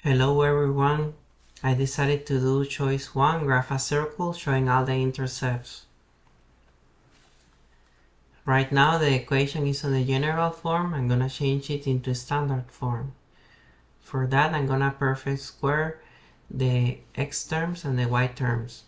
Hello everyone, I decided to do choice 1, graph a circle showing all the intercepts. Right now the equation is on the general form. I'm gonna change it into standard form. For that I'm gonna perfect square the x terms and the y terms.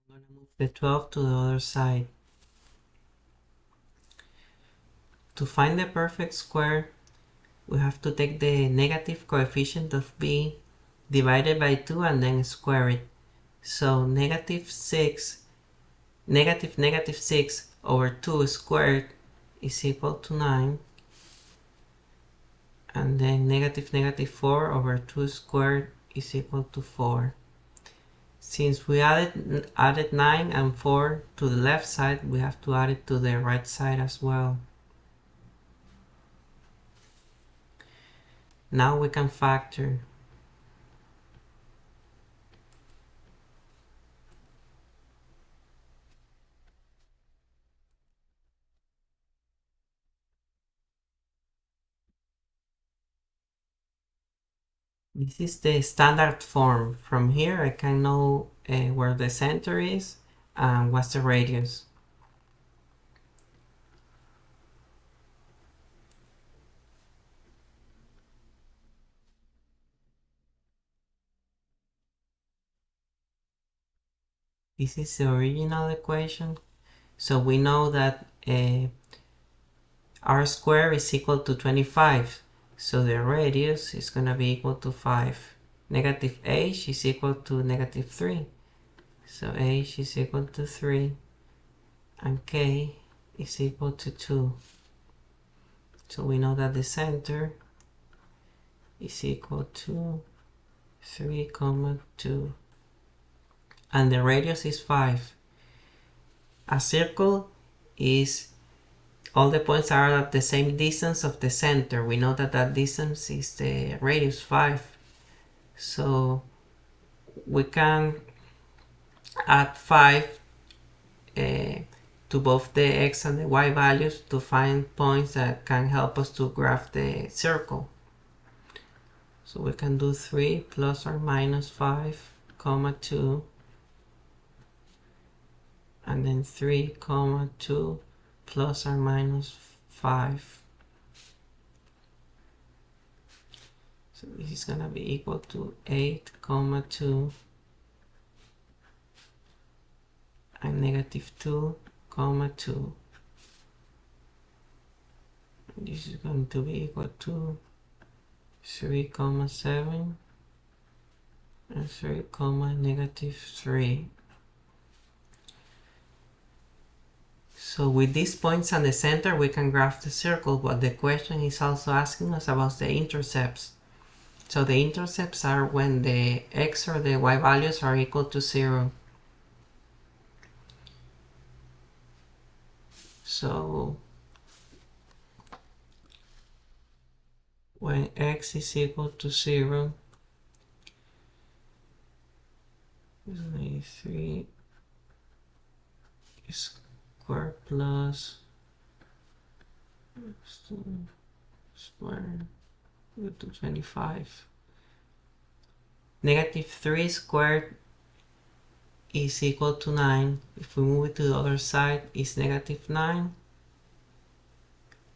I'm gonna move the 12 to the other side. To find the perfect square, we have to take the negative coefficient of b divided by 2 and then square it. So negative 6 over 2 squared is equal to 9, and then negative 4 over 2 squared is equal to 4. Since we added 9 and 4 to the left side, we have to add it to the right side as well. Now we can factor. This is the standard form. From here I can know where the center is and what's the radius. This is the original equation. So we know that r squared is equal to 25. So the radius is going to be equal to 5. Negative h is equal to negative 3. So h is equal to 3. And k is equal to 2. So we know that the center is equal to 3, 2. And the radius is 5. A circle is all the points are at the same distance of the center. We know that that distance is the radius 5. So we can add 5 to both the x and the y values to find points that can help us to graph the circle. So we can do 3 plus or minus 5, 2, and then 3, 2 plus or minus 5. So this is going to be equal to 8, 2 and negative 2, 2. This is going to be equal to 3, 7 and 3, negative 3. So with these points and the center, we can graph the circle, but the question is also asking us about the intercepts. So the intercepts are when the x or the y values are equal to 0. So when x is equal to 0, it's only 3 square plus square equal to 25. Negative 3 squared is equal to 9. If we move it to the other side, it's negative 9.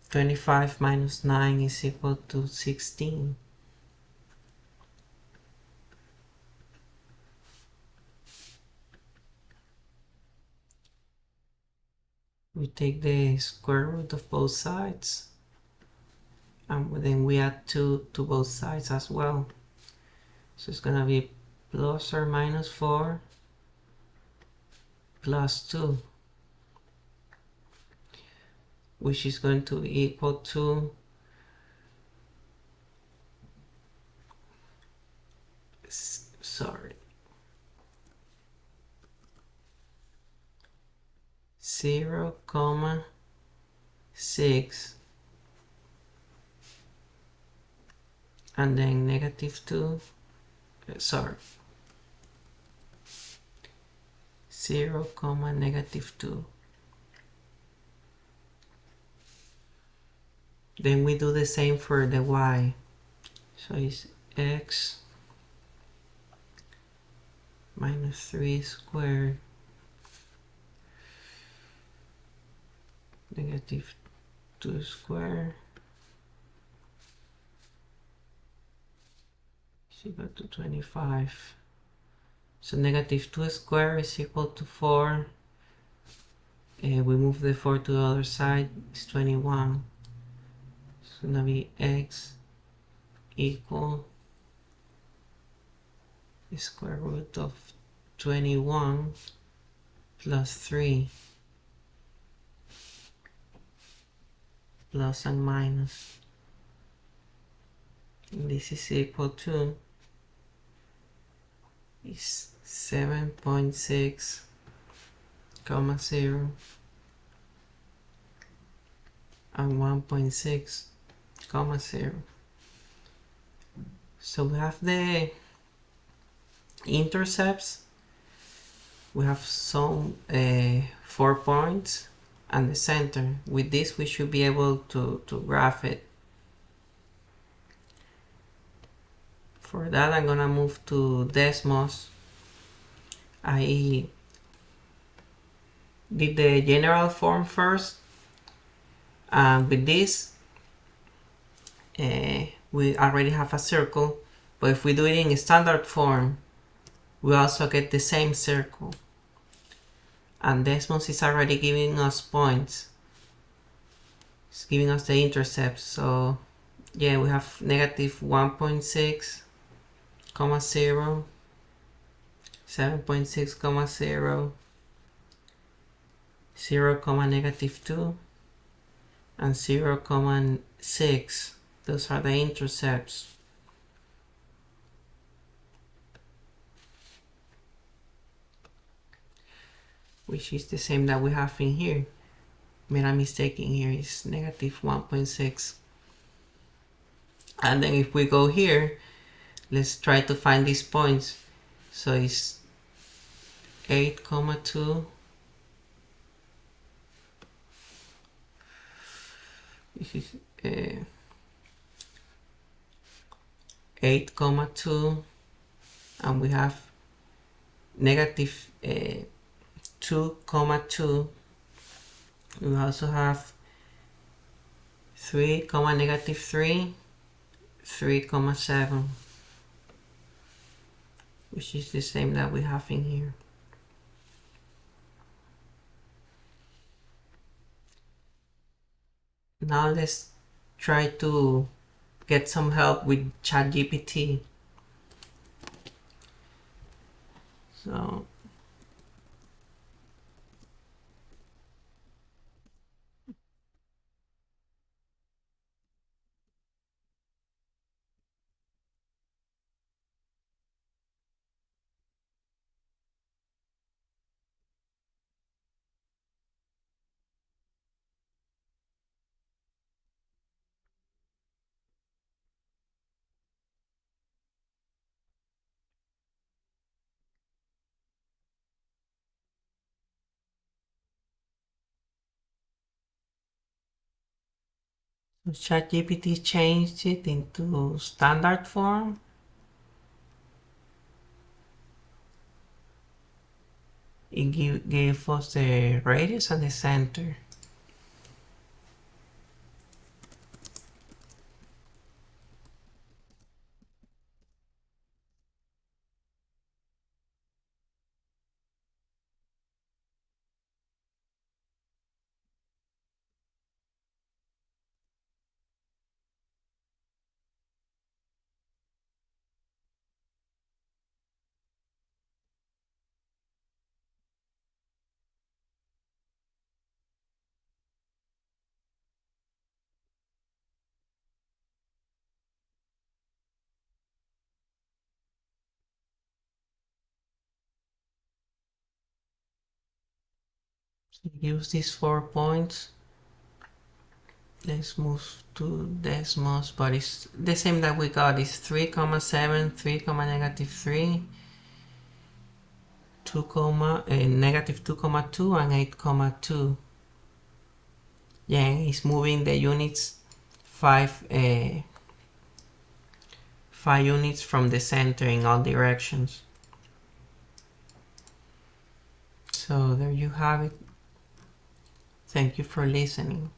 25 minus 9 is equal to 16. We take the square root of both sides, and then we add 2 to both sides as well. So it's gonna be plus or minus 4 plus 2, which is going to be equal to 0,6 and then negative 2, sorry, 0 comma negative 2. Then we do the same for the y. So it's x minus 3 squared negative 2 squared is equal to 25. So negative 2 squared is equal to 4. We move the 4 to the other side, it's 21. It's gonna be x equal the square root of 21 plus 3 plus and minus. And this is equal to is 7.6 comma 0 and 1.6 comma 0. So we have the intercepts. We have some 4 points and the center. With this we should be able to graph it. For that I'm gonna move to Desmos. I did the general form first, and with this we already have a circle, but if we do it in standard form we also get the same circle, and Desmos is already giving us points. It's giving us the intercepts. So yeah, we have negative 1.6 comma 0, 7.6 comma 0, 0 comma negative 2, and 0 comma 6. Those are the intercepts. Which is the same that we have in here. Made a mistake in here, is negative 1.6. And then if we go here, let's try to find these points. So it's 8 comma 2, this is 8 comma 2, and we have negative 2 comma 2. We also have 3 comma negative 3, 3 comma 7, which is the same that we have in here. Now let's try to get some help with ChatGPT. So ChatGPT changed it into standard form. It gave us the radius and the center. So it gives these 4 points. Let's move to decimals, but it's the same that we got. It's 3,7, 3, negative 3, 2, negative 2,2, and 8,2. Yeah, it's moving the units 5 units from the center in all directions. So there you have it. Thank you for listening.